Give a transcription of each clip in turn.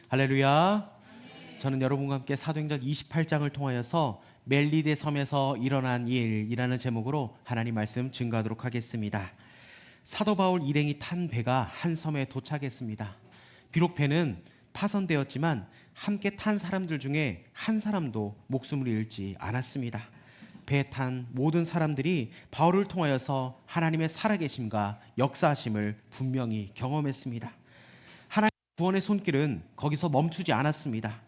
할렐루야. 저는 여러분과 함께 사도행전 28장을 통하여서 멜리데 섬에서 일어난 일이라는 제목으로 하나님 말씀 증거하도록 하겠습니다. 사도 바울 일행이 탄 배가 한 섬에 도착했습니다. 비록 배는 파손되었지만 함께 탄 사람들 중에 한 사람도 목숨을 잃지 않았습니다. 배에 탄 모든 사람들이 바울을 통하여서 하나님의 살아계심과 역사하심을 분명히 경험했습니다. 하나님의 구원의 손길은 거기서 멈추지 않았습니다.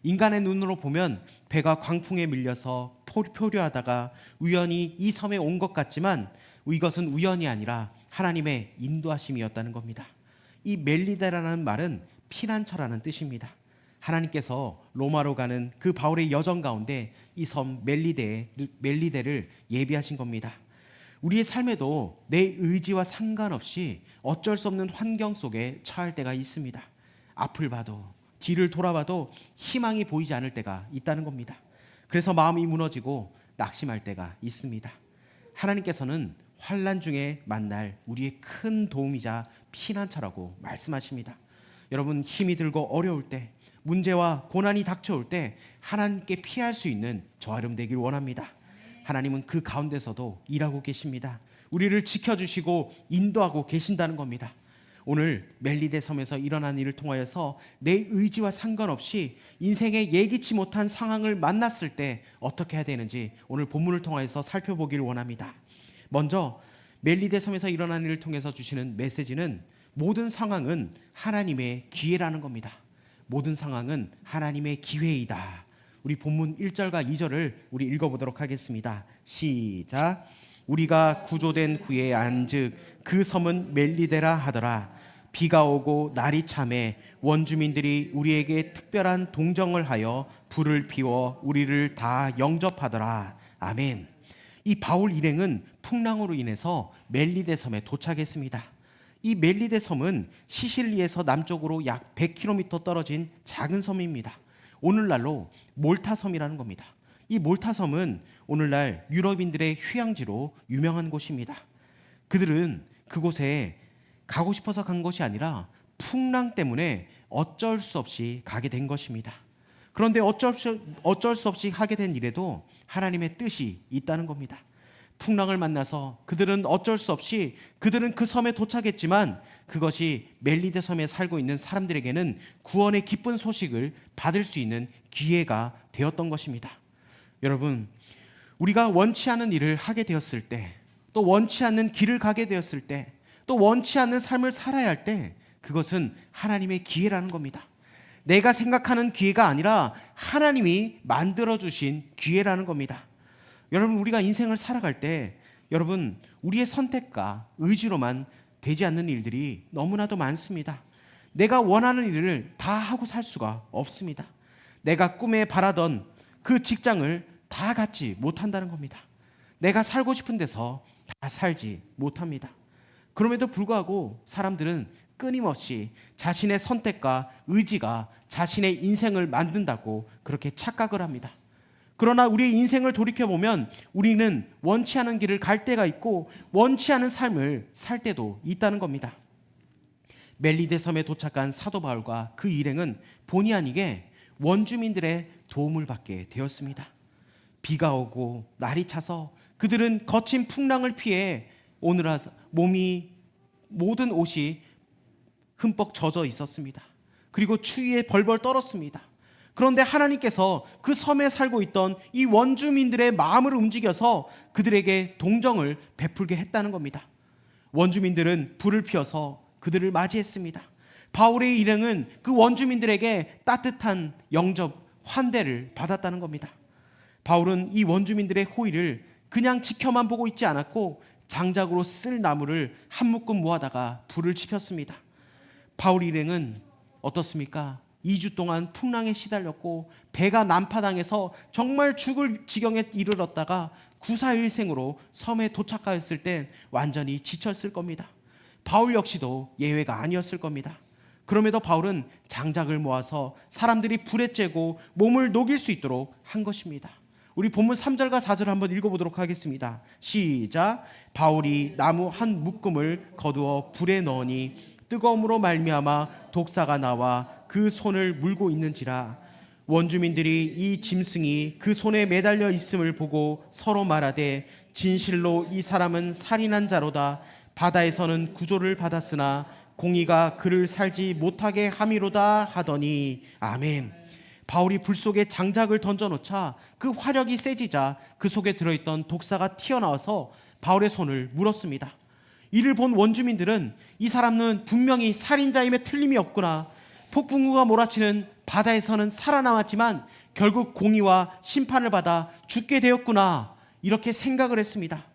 인간의 눈으로 보면 배가 광풍에 밀려서 표류하다가 우연히 이 섬에 온 것 같지만 이것은 우연이 아니라 하나님의 인도하심이었다는 겁니다. 이 멜리데라는 말은 피난처라는 뜻입니다. 하나님께서 로마로 가는 그 바울의 여정 가운데 이 섬 멜리데를 예비하신 겁니다. 우리의 삶에도 내 의지와 상관없이 어쩔 수 없는 환경 속에 처할 때가 있습니다. 앞을 봐도 뒤를 돌아봐도 희망이 보이지 않을 때가 있다는 겁니다. 그래서 마음이 무너지고 낙심할 때가 있습니다. 하나님께서는 환난 중에 만날 우리의 큰 도움이자 피난처라고 말씀하십니다. 여러분, 힘이 들고 어려울 때, 문제와 고난이 닥쳐올 때 하나님께 피할 수 있는 저아름 되길 원합니다. 하나님은 그 가운데서도 일하고 계십니다. 우리를 지켜주시고 인도하고 계신다는 겁니다. 오늘 멜리데 섬에서 일어난 일을 통하여서 내 의지와 상관없이 인생의 예기치 못한 상황을 만났을 때 어떻게 해야 되는지 오늘 본문을 통하여서 살펴보기를 원합니다. 먼저 멜리데 섬에서 일어난 일을 통해서 주시는 메시지는 모든 상황은 하나님의 기회라는 겁니다. 모든 상황은 하나님의 기회이다. 우리 본문 1절과 2절을 우리 읽어보도록 하겠습니다. 시작. 우리가 구조된 후에 안즉 그 섬은 멜리데라 하더라. 비가 오고 날이 참해 원주민들이 우리에게 특별한 동정을 하여 불을 피워 우리를 다 영접하더라. 아멘. 이 바울 일행은 풍랑으로 인해서 멜리데 섬에 도착했습니다. 이 멜리데 섬은 시실리에서 남쪽으로 약 100km 떨어진 작은 섬입니다. 오늘날로 몰타 섬이라는 겁니다. 이 몰타 섬은 오늘날 유럽인들의 휴양지로 유명한 곳입니다. 그들은 그곳에 가고 싶어서 간 것이 아니라 풍랑 때문에 어쩔 수 없이 가게 된 것입니다. 그런데 어쩔 수 없이 하게 된 일에도 하나님의 뜻이 있다는 겁니다. 풍랑을 만나서 그들은 어쩔 수 없이 그들은 그 섬에 도착했지만 그것이 멜리데 섬에 살고 있는 사람들에게는 구원의 기쁜 소식을 받을 수 있는 기회가 되었던 것입니다. 여러분, 우리가 원치 않은 일을 하게 되었을 때, 또 원치 않는 길을 가게 되었을 때, 또 원치 않는 삶을 살아야 할 때 그것은 하나님의 기회라는 겁니다. 내가 생각하는 기회가 아니라 하나님이 만들어주신 기회라는 겁니다. 여러분, 우리가 인생을 살아갈 때 여러분, 우리의 선택과 의지로만 되지 않는 일들이 너무나도 많습니다. 내가 원하는 일을 다 하고 살 수가 없습니다. 내가 꿈에 바라던 그 직장을 다 갖지 못한다는 겁니다. 내가 살고 싶은 데서 다 살지 못합니다. 그럼에도 불구하고 사람들은 끊임없이 자신의 선택과 의지가 자신의 인생을 만든다고 그렇게 착각을 합니다. 그러나 우리의 인생을 돌이켜보면 우리는 원치 않은 길을 갈 때가 있고 원치 않은 삶을 살 때도 있다는 겁니다. 멜리데 섬에 도착한 사도 바울과 그 일행은 본의 아니게 원주민들의 도움을 받게 되었습니다. 비가 오고 날이 차서 그들은 거친 풍랑을 피해 오늘날 모든 옷이 흠뻑 젖어 있었습니다. 그리고 추위에 벌벌 떨었습니다. 그런데 하나님께서 그 섬에 살고 있던 이 원주민들의 마음을 움직여서 그들에게 동정을 베풀게 했다는 겁니다. 원주민들은 불을 피워서 그들을 맞이했습니다. 바울의 일행은 그 원주민들에게 따뜻한 영접, 환대를 받았다는 겁니다. 바울은 이 원주민들의 호의를 그냥 지켜만 보고 있지 않았고 장작으로 쓸 나무를 한 묶음 모아다가 불을 지폈습니다. 바울 일행은 어떻습니까? 2주 동안 풍랑에 시달렸고 배가 난파당해서 정말 죽을 지경에 이르렀다가 구사일생으로 섬에 도착하였을 때 완전히 지쳤을 겁니다. 바울 역시도 예외가 아니었을 겁니다. 그럼에도 바울은 장작을 모아서 사람들이 불에 쬐고 몸을 녹일 수 있도록 한 것입니다. 우리 본문 3절과 4절 한번 읽어보도록 하겠습니다. 시작. 바울이 나무 한 묶음을 거두어 불에 넣으니 뜨거움으로 말미암아 독사가 나와 그 손을 물고 있는지라. 원주민들이 이 짐승이 그 손에 매달려 있음을 보고 서로 말하되 진실로 이 사람은 살인한 자로다. 바다에서는 구조를 받았으나 공의가 그를 살지 못하게 함이로다 하더니. 아멘. 바울이 불 속에 장작을 던져놓자 그 화력이 세지자 그 속에 들어있던 독사가 튀어나와서 바울의 손을 물었습니다. 이를 본 원주민들은 이 사람은 분명히 살인자임에 틀림이 없구나. 폭풍우가 몰아치는 바다에서는 살아남았지만 결국 공의와 심판을 받아 죽게 되었구나, 이렇게 생각을 했습니다.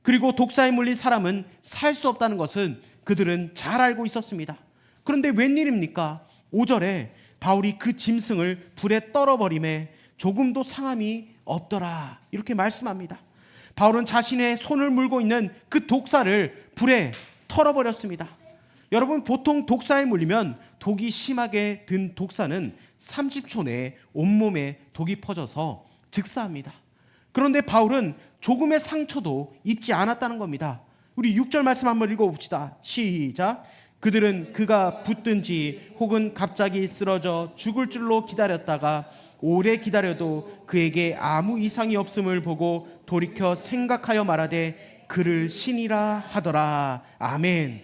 그리고 독사에 물린 사람은 살 수 없다는 것은 그들은 잘 알고 있었습니다. 그런데 웬일입니까? 5절에 바울이 그 짐승을 불에 떨어버림에 조금도 상함이 없더라, 이렇게 말씀합니다. 바울은 자신의 손을 물고 있는 그 독사를 불에 털어버렸습니다. 여러분, 보통 독사에 물리면 독이 심하게 든 독사는 30초 내에 온몸에 독이 퍼져서 즉사합니다. 그런데 바울은 조금의 상처도 입지 않았다는 겁니다. 우리 6절 말씀 한번 읽어봅시다. 시작. 그들은 그가 붙든지 혹은 갑자기 쓰러져 죽을 줄로 기다렸다가 오래 기다려도 그에게 아무 이상이 없음을 보고 돌이켜 생각하여 말하되 그를 신이라 하더라. 아멘.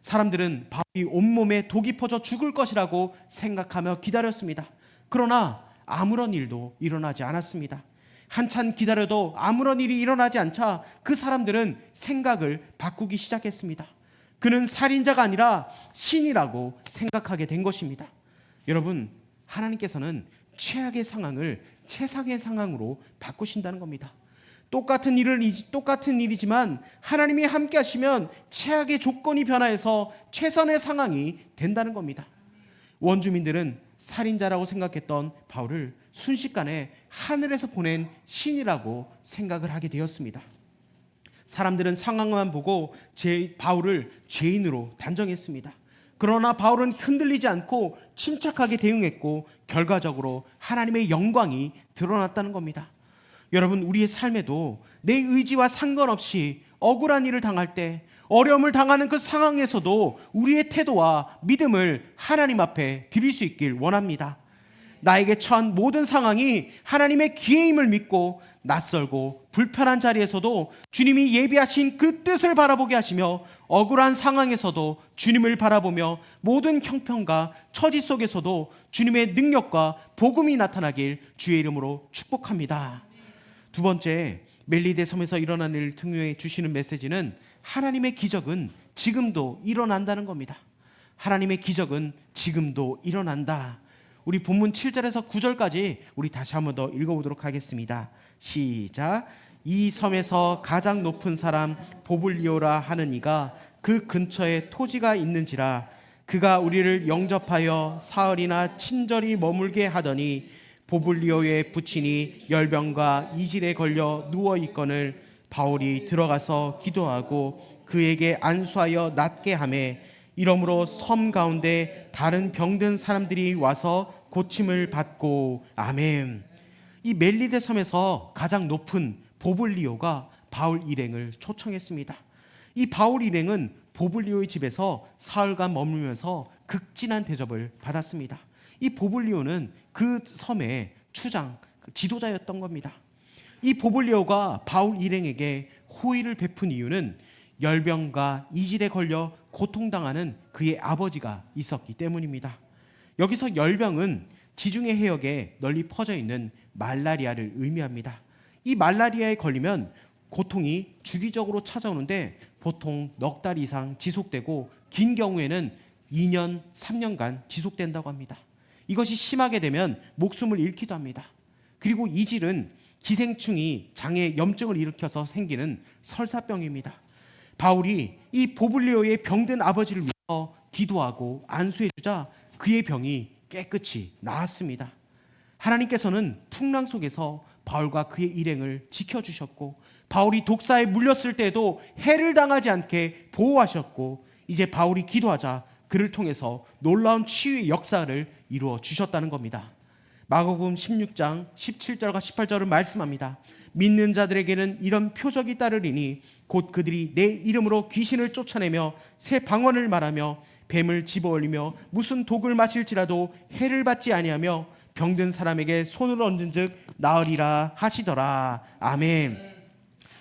사람들은 바울이 온몸에 독이 퍼져 죽을 것이라고 생각하며 기다렸습니다. 그러나 아무런 일도 일어나지 않았습니다. 한참 기다려도 아무런 일이 일어나지 않자 그 사람들은 생각을 바꾸기 시작했습니다. 그는 살인자가 아니라 신이라고 생각하게 된 것입니다. 여러분, 하나님께서는 최악의 상황을 최상의 상황으로 바꾸신다는 겁니다. 똑같은 일이지만 하나님이 함께 하시면 최악의 조건이 변화해서 최선의 상황이 된다는 겁니다. 원주민들은 살인자라고 생각했던 바울을 순식간에 하늘에서 보낸 신이라고 생각을 하게 되었습니다. 사람들은 상황만 보고 바울을 죄인으로 단정했습니다. 그러나 바울은 흔들리지 않고 침착하게 대응했고 결과적으로 하나님의 영광이 드러났다는 겁니다. 여러분, 우리의 삶에도 내 의지와 상관없이 억울한 일을 당할 때, 어려움을 당하는 그 상황에서도 우리의 태도와 믿음을 하나님 앞에 드릴 수 있길 원합니다. 나에게 처한 모든 상황이 하나님의 기회임을 믿고 낯설고 불편한 자리에서도 주님이 예비하신 그 뜻을 바라보게 하시며, 억울한 상황에서도 주님을 바라보며 모든 형편과 처지 속에서도 주님의 능력과 복음이 나타나길 주의 이름으로 축복합니다. 두 번째, 멜리데 섬에서 일어난 일을 통해 주시는 메시지는 하나님의 기적은 지금도 일어난다는 겁니다. 하나님의 기적은 지금도 일어난다. 우리 본문 7절에서 9절까지 우리 다시 한번 더 읽어보도록 하겠습니다. 시작. 이 섬에서 가장 높은 사람 보블리오라 하는 이가 그 근처에 토지가 있는지라. 그가 우리를 영접하여 사흘이나 친절히 머물게 하더니 보블리오의 부친이 열병과 이질에 걸려 누워 있거늘 바울이 들어가서 기도하고 그에게 안수하여 낫게 하매, 이러므로 섬 가운데 다른 병든 사람들이 와서 고침을 받고. 아멘. 이 멜리데 섬에서 가장 높은 보블리오가 바울 일행을 초청했습니다. 이 바울 일행은 보블리오의 집에서 사흘간 머물면서 극진한 대접을 받았습니다. 이 보블리오는 그 섬의 추장, 지도자였던 겁니다. 이 보블리오가 바울 일행에게 호의를 베푼 이유는 열병과 이질에 걸려 고통당하는 그의 아버지가 있었기 때문입니다. 여기서 열병은 지중해 해역에 널리 퍼져 있는 말라리아를 의미합니다. 이 말라리아에 걸리면 고통이 주기적으로 찾아오는데 보통 넉 달 이상 지속되고 긴 경우에는 2년, 3년간 지속된다고 합니다. 이것이 심하게 되면 목숨을 잃기도 합니다. 그리고 이질은 기생충이 장에 염증을 일으켜서 생기는 설사병입니다. 바울이 이 보블리오의 병든 아버지를 위해서 기도하고 안수해주자 그의 병이 깨끗이 나았습니다. 하나님께서는 풍랑 속에서 바울과 그의 일행을 지켜주셨고, 바울이 독사에 물렸을 때에도 해를 당하지 않게 보호하셨고, 이제 바울이 기도하자 그를 통해서 놀라운 치유의 역사를 이루어 주셨다는 겁니다. 마가복음 16장 17절과 18절은 말씀합니다. 믿는 자들에게는 이런 표적이 따르리니 곧 그들이 내 이름으로 귀신을 쫓아내며 새 방언을 말하며 뱀을 집어올리며 무슨 독을 마실지라도 해를 받지 아니하며 병든 사람에게 손을 얹은즉 나으리라 하시더라. 아멘.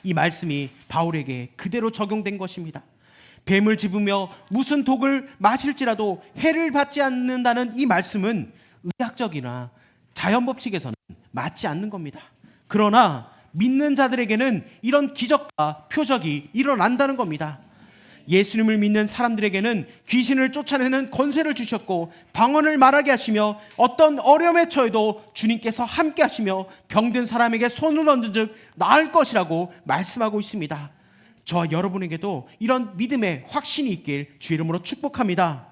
이 말씀이 바울에게 그대로 적용된 것입니다. 뱀을 집으며 무슨 독을 마실지라도 해를 받지 않는다는 이 말씀은 의학적이나 자연 법칙에서는 맞지 않는 겁니다. 그러나 믿는 자들에게는 이런 기적과 표적이 일어난다는 겁니다. 예수님을 믿는 사람들에게는 귀신을 쫓아내는 권세를 주셨고 방언을 말하게 하시며 어떤 어려움에 처해도 주님께서 함께 하시며 병든 사람에게 손을 얹은즉 나을 것이라고 말씀하고 있습니다. 저와 여러분에게도 이런 믿음의 확신이 있길 주 이름으로 축복합니다.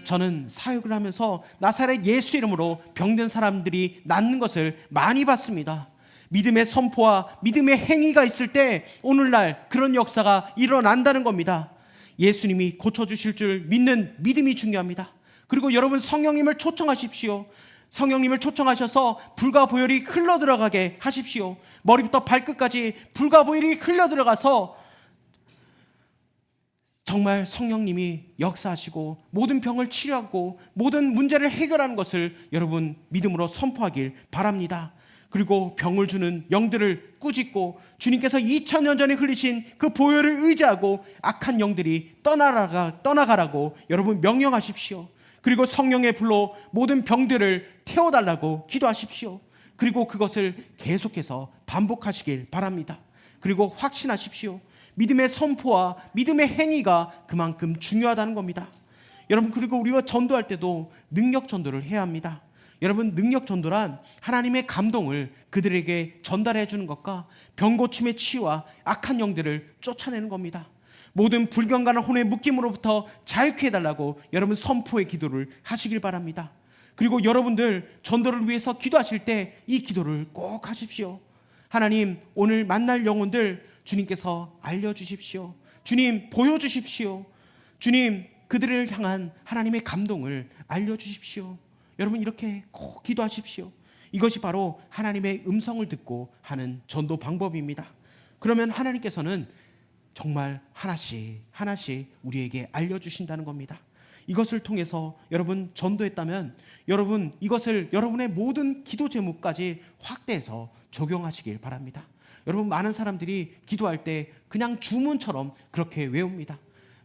저는 사역을 하면서 나사렛 예수 이름으로 병든 사람들이 낫는 것을 많이 봤습니다. 믿음의 선포와 믿음의 행위가 있을 때 오늘날 그런 역사가 일어난다는 겁니다. 예수님이 고쳐주실 줄 믿는 믿음이 중요합니다. 그리고 여러분 성령님을 초청하십시오. 성령님을 초청하셔서 불과 보혈이 흘러들어가게 하십시오. 머리부터 발끝까지 불과 보혈이 흘러들어가서 정말 성령님이 역사하시고 모든 병을 치료하고 모든 문제를 해결하는 것을 여러분 믿음으로 선포하길 바랍니다. 그리고 병을 주는 영들을 꾸짖고 주님께서 2000년 전에 흘리신 그 보혈을 의지하고 악한 영들이 떠나가라고 여러분 명령하십시오. 그리고 성령의 불로 모든 병들을 태워달라고 기도하십시오. 그리고 그것을 계속해서 반복하시길 바랍니다. 그리고 확신하십시오. 믿음의 선포와 믿음의 행위가 그만큼 중요하다는 겁니다. 여러분, 그리고 우리가 전도할 때도 능력 전도를 해야 합니다. 여러분, 능력 전도란 하나님의 감동을 그들에게 전달해 주는 것과 병고침의 치유와 악한 영들을 쫓아내는 겁니다. 모든 불경건한 혼의 묶임으로부터 자유케 해달라고 여러분 선포의 기도를 하시길 바랍니다. 그리고 여러분들 전도를 위해서 기도하실 때 이 기도를 꼭 하십시오. 하나님, 오늘 만날 영혼들 주님께서 알려주십시오. 주님, 보여주십시오. 주님, 그들을 향한 하나님의 감동을 알려주십시오. 여러분, 이렇게 꼭 기도하십시오. 이것이 바로 하나님의 음성을 듣고 하는 전도 방법입니다. 그러면 하나님께서는 정말 하나씩 하나씩 우리에게 알려주신다는 겁니다. 이것을 통해서 여러분 전도했다면 여러분 이것을 여러분의 모든 기도 제목까지 확대해서 적용하시길 바랍니다. 여러분, 많은 사람들이 기도할 때 그냥 주문처럼 그렇게 외웁니다.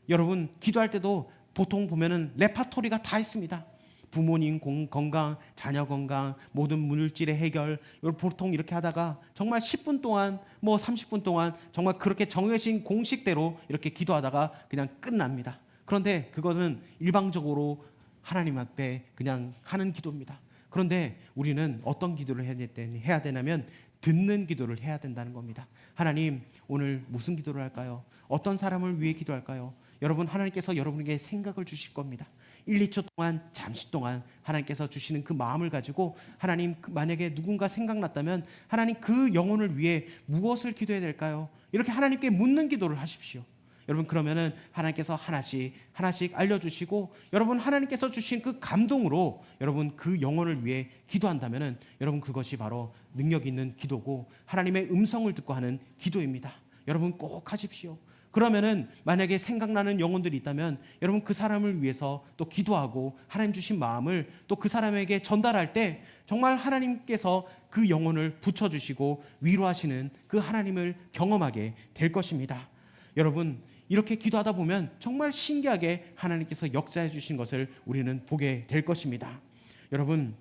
여러분, 기도할 때도 보통 보면은 레파토리가 다 있습니다. 부모님 건강, 자녀 건강, 모든 물질의 해결, 보통 이렇게 하다가 정말 10분 동안, 30분 동안 정말 그렇게 정해진 공식대로 이렇게 기도하다가 그냥 끝납니다. 그런데 그거는 일방적으로 하나님 앞에 그냥 하는 기도입니다. 그런데 우리는 어떤 기도를 해야 되냐면 듣는 기도를 해야 된다는 겁니다. 하나님, 오늘 무슨 기도를 할까요? 어떤 사람을 위해 기도할까요? 여러분, 하나님께서 여러분에게 생각을 주실 겁니다. 1, 2초 동안, 잠시 동안 하나님께서 주시는 그 마음을 가지고 하나님, 만약에 누군가 생각났다면 하나님, 그 영혼을 위해 무엇을 기도해야 될까요? 이렇게 하나님께 묻는 기도를 하십시오. 여러분, 그러면은 하나님께서 하나씩 하나씩 알려주시고 여러분 하나님께서 주신 그 감동으로 여러분 그 영혼을 위해 기도한다면은 여러분 그것이 바로 능력 있는 기도고 하나님의 음성을 듣고 하는 기도입니다. 여러분 꼭 하십시오. 그러면은 만약에 생각나는 영혼들이 있다면 여러분 그 사람을 위해서 또 기도하고 하나님 주신 마음을 또 그 사람에게 전달할 때 정말 하나님께서 그 영혼을 붙여주시고 위로하시는 그 하나님을 경험하게 될 것입니다. 여러분, 이렇게 기도하다 보면 정말 신기하게 하나님께서 역사해 주신 것을 우리는 보게 될 것입니다. 여러분,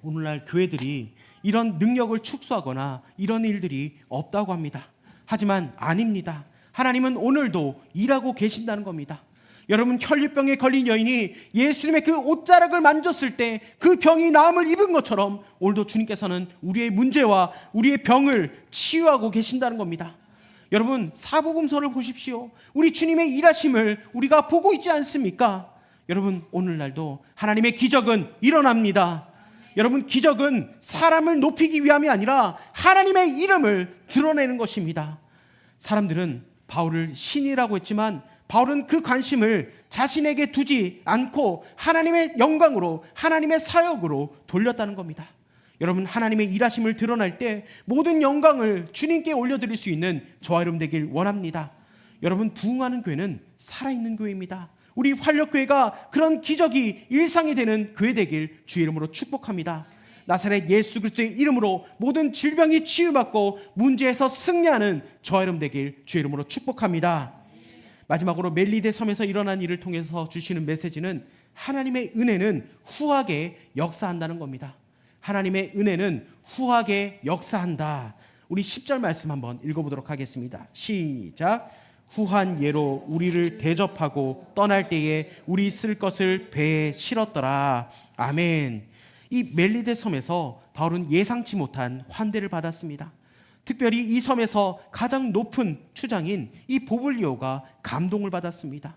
오늘날 교회들이 이런 능력을 축소하거나 이런 일들이 없다고 합니다. 하지만 아닙니다. 하나님은 오늘도 일하고 계신다는 겁니다. 여러분, 혈류병에 걸린 여인이 예수님의 그 옷자락을 만졌을 때 그 병이 나음을 입은 것처럼 오늘도 주님께서는 우리의 문제와 우리의 병을 치유하고 계신다는 겁니다. 여러분, 사복음서를 보십시오. 우리 주님의 일하심을 우리가 보고 있지 않습니까? 여러분, 오늘날도 하나님의 기적은 일어납니다. 여러분, 기적은 사람을 높이기 위함이 아니라 하나님의 이름을 드러내는 것입니다. 사람들은 바울을 신이라고 했지만 바울은 그 관심을 자신에게 두지 않고 하나님의 영광으로, 하나님의 사역으로 돌렸다는 겁니다. 여러분, 하나님의 일하심을 드러날 때 모든 영광을 주님께 올려드릴 수 있는 저와 여러분 되길 원합니다. 여러분, 부흥하는 교회는 살아있는 교회입니다. 우리 활력교회가 그런 기적이 일상이 되는 교회 되길 주의 이름으로 축복합니다. 나사렛 예수 그리스도의 이름으로 모든 질병이 치유받고 문제에서 승리하는 저와 여러분 되길 주의 이름으로 축복합니다. 마지막으로 멜리데 섬에서 일어난 일을 통해서 주시는 메시지는 하나님의 은혜는 후하게 역사한다는 겁니다. 하나님의 은혜는 후하게 역사한다. 우리 10절 말씀 한번 읽어보도록 하겠습니다. 시작. 후한 예로 우리를 대접하고 떠날 때에 우리 쓸 것을 배에 실었더라. 아멘. 이 멜리데 섬에서 바울은 예상치 못한 환대를 받았습니다. 특별히 이 섬에서 가장 높은 추장인 이 보블리오가 감동을 받았습니다.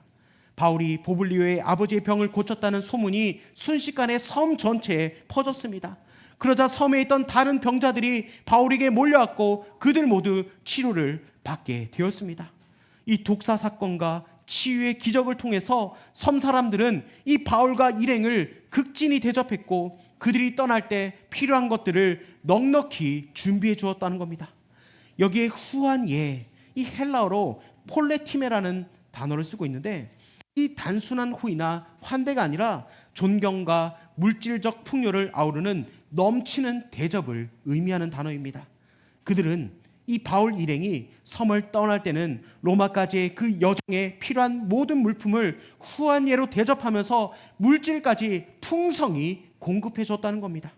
바울이 보블리오의 아버지의 병을 고쳤다는 소문이 순식간에 섬 전체에 퍼졌습니다. 그러자 섬에 있던 다른 병자들이 바울에게 몰려왔고 그들 모두 치료를 받게 되었습니다. 이 독사 사건과 치유의 기적을 통해서 섬 사람들은 이 바울과 일행을 극진히 대접했고 그들이 떠날 때 필요한 것들을 넉넉히 준비해 주었다는 겁니다. 여기에 후한 예, 이 헬라어로 폴레티메라는 단어를 쓰고 있는데 이 단순한 호의나 환대가 아니라 존경과 물질적 풍요를 아우르는 넘치는 대접을 의미하는 단어입니다. 그들은 이 바울 일행이 섬을 떠날 때는 로마까지의 그 여정에 필요한 모든 물품을 후한 예로 대접하면서 물질까지 풍성히 공급해 줬다는 겁니다.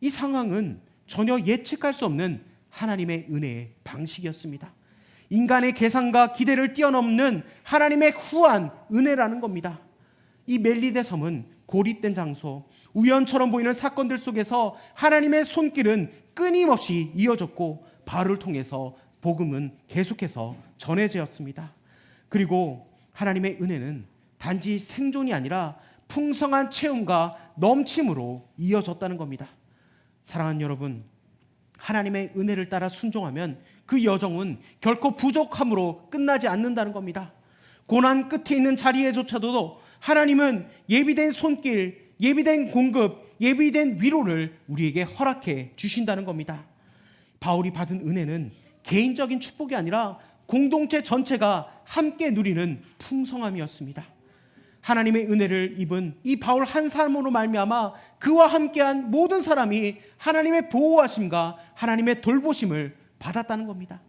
이 상황은 전혀 예측할 수 없는 하나님의 은혜의 방식이었습니다. 인간의 계산과 기대를 뛰어넘는 하나님의 후한 은혜라는 겁니다. 이 멜리데 섬은 고립된 장소, 우연처럼 보이는 사건들 속에서 하나님의 손길은 끊임없이 이어졌고 바울을 통해서 복음은 계속해서 전해졌습니다. 그리고 하나님의 은혜는 단지 생존이 아니라 풍성한 체험과 넘침으로 이어졌다는 겁니다. 사랑하는 여러분, 하나님의 은혜를 따라 순종하면 그 여정은 결코 부족함으로 끝나지 않는다는 겁니다. 고난 끝에 있는 자리에조차도 하나님은 예비된 손길, 예비된 공급, 예비된 위로를 우리에게 허락해 주신다는 겁니다. 바울이 받은 은혜는 개인적인 축복이 아니라 공동체 전체가 함께 누리는 풍성함이었습니다. 하나님의 은혜를 입은 이 바울 한 사람으로 말미암아 그와 함께한 모든 사람이 하나님의 보호하심과 하나님의 돌보심을 받았다는 겁니다.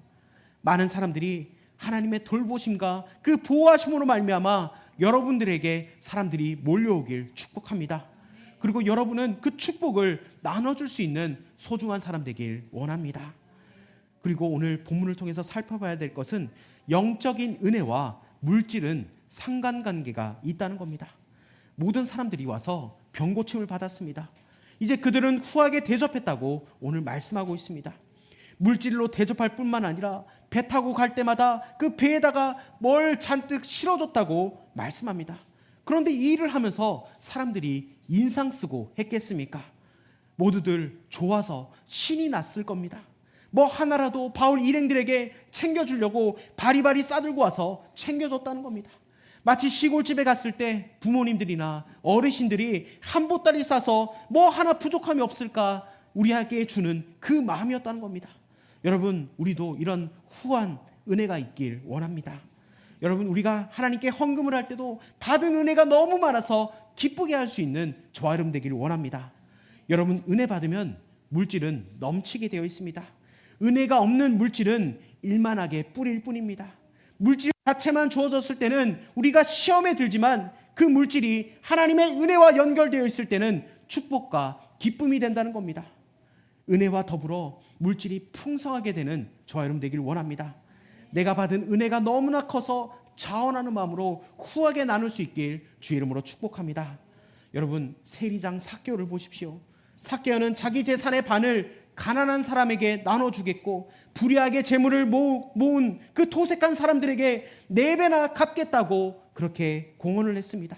많은 사람들이 하나님의 돌보심과 그 보호하심으로 말미암아 여러분들에게 사람들이 몰려오길 축복합니다. 그리고 여러분은 그 축복을 나눠줄 수 있는 소중한 사람 되길 원합니다. 그리고 오늘 본문을 통해서 살펴봐야 될 것은 영적인 은혜와 물질은 상관관계가 있다는 겁니다. 모든 사람들이 와서 병고침을 받았습니다. 이제 그들은 후하게 대접했다고 오늘 말씀하고 있습니다. 물질로 대접할 뿐만 아니라 배 타고 갈 때마다 그 배에다가 뭘 잔뜩 실어줬다고 말씀합니다. 그런데 이 일을 하면서 사람들이 인상 쓰고 했겠습니까? 모두들 좋아서 신이 났을 겁니다. 뭐 하나라도 바울 일행들에게 챙겨주려고 바리바리 싸들고 와서 챙겨줬다는 겁니다. 마치 시골집에 갔을 때 부모님들이나 어르신들이 한 보따리 싸서 뭐 하나 부족함이 없을까 우리에게 주는 그 마음이었다는 겁니다. 여러분, 우리도 이런 후한 은혜가 있길 원합니다. 여러분, 우리가 하나님께 헌금을 할 때도 받은 은혜가 너무 많아서 기쁘게 할 수 있는 저와 여러분 되기를 원합니다. 여러분, 은혜 받으면 물질은 넘치게 되어 있습니다. 은혜가 없는 물질은 일만하게 뿌릴 뿐입니다. 물질 자체만 주어졌을 때는 우리가 시험에 들지만 그 물질이 하나님의 은혜와 연결되어 있을 때는 축복과 기쁨이 된다는 겁니다. 은혜와 더불어 물질이 풍성하게 되는 저와 여러분 되기를 원합니다. 내가 받은 은혜가 너무나 커서 자원하는 마음으로 후하게 나눌 수 있길 주의 이름으로 축복합니다. 여러분, 세리장 삭개오를 보십시오. 삭개오는 자기 재산의 반을 가난한 사람에게 나눠주겠고 불의하게 재물을 모은 그 토색한 사람들에게 4배나 갚겠다고 그렇게 공언을 했습니다.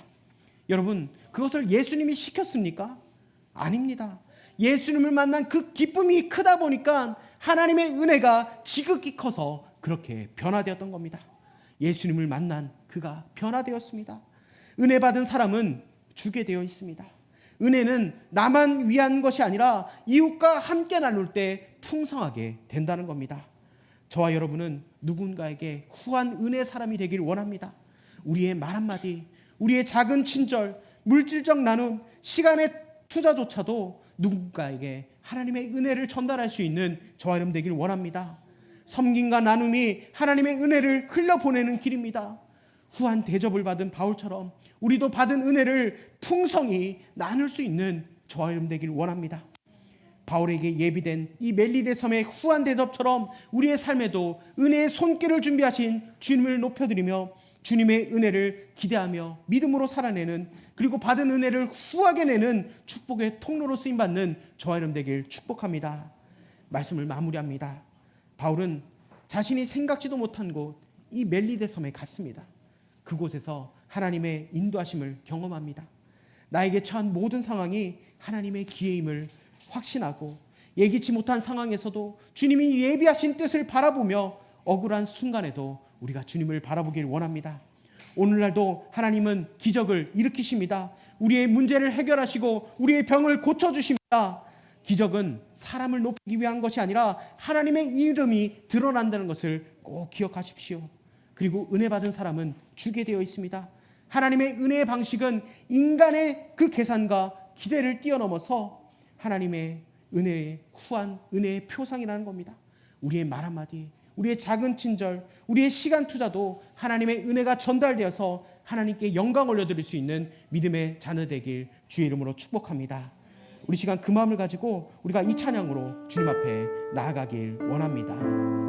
여러분, 그것을 예수님이 시켰습니까? 아닙니다. 예수님을 만난 그 기쁨이 크다 보니까 하나님의 은혜가 지극히 커서 그렇게 변화되었던 겁니다. 예수님을 만난 그가 변화되었습니다. 은혜 받은 사람은 주게 되어 있습니다. 은혜는 나만 위한 것이 아니라 이웃과 함께 나눌 때 풍성하게 된다는 겁니다. 저와 여러분은 누군가에게 후한 은혜 사람이 되길 원합니다. 우리의 말 한마디, 우리의 작은 친절, 물질적 나눔, 시간의 투자조차도 누군가에게 하나님의 은혜를 전달할 수 있는 저와 여러분 되길 원합니다. 섬김과 나눔이 하나님의 은혜를 흘려보내는 길입니다. 후한 대접을 받은 바울처럼 우리도 받은 은혜를 풍성히 나눌 수 있는 저와 여러분 되길 원합니다. 바울에게 예비된 이 멜리데 섬의 후한 대접처럼 우리의 삶에도 은혜의 손길을 준비하신 주님을 높여드리며 주님의 은혜를 기대하며 믿음으로 살아내는, 그리고 받은 은혜를 후하게 내는 축복의 통로로 쓰임받는 저와 여러분 되길 축복합니다. 말씀을 마무리합니다. 바울은 자신이 생각지도 못한 곳, 이 멜리데 섬에 갔습니다. 그곳에서 하나님의 인도하심을 경험합니다. 나에게 처한 모든 상황이 하나님의 기회임을 확신하고, 예기치 못한 상황에서도 주님이 예비하신 뜻을 바라보며 억울한 순간에도 우리가 주님을 바라보길 원합니다. 오늘날도 하나님은 기적을 일으키십니다. 우리의 문제를 해결하시고 우리의 병을 고쳐주십니다. 기적은 사람을 높이기 위한 것이 아니라 하나님의 이름이 드러난다는 것을 꼭 기억하십시오. 그리고 은혜 받은 사람은 주게 되어 있습니다. 하나님의 은혜의 방식은 인간의 그 계산과 기대를 뛰어넘어서 하나님의 은혜의 후한 은혜의 표상이라는 겁니다. 우리의 말 한마디, 우리의 작은 친절, 우리의 시간 투자도 하나님의 은혜가 전달되어서 하나님께 영광 올려드릴 수 있는 믿음의 자녀 되길 주의 이름으로 축복합니다. 우리 시간 그 마음을 가지고 우리가 이 찬양으로 주님 앞에 나아가길 원합니다.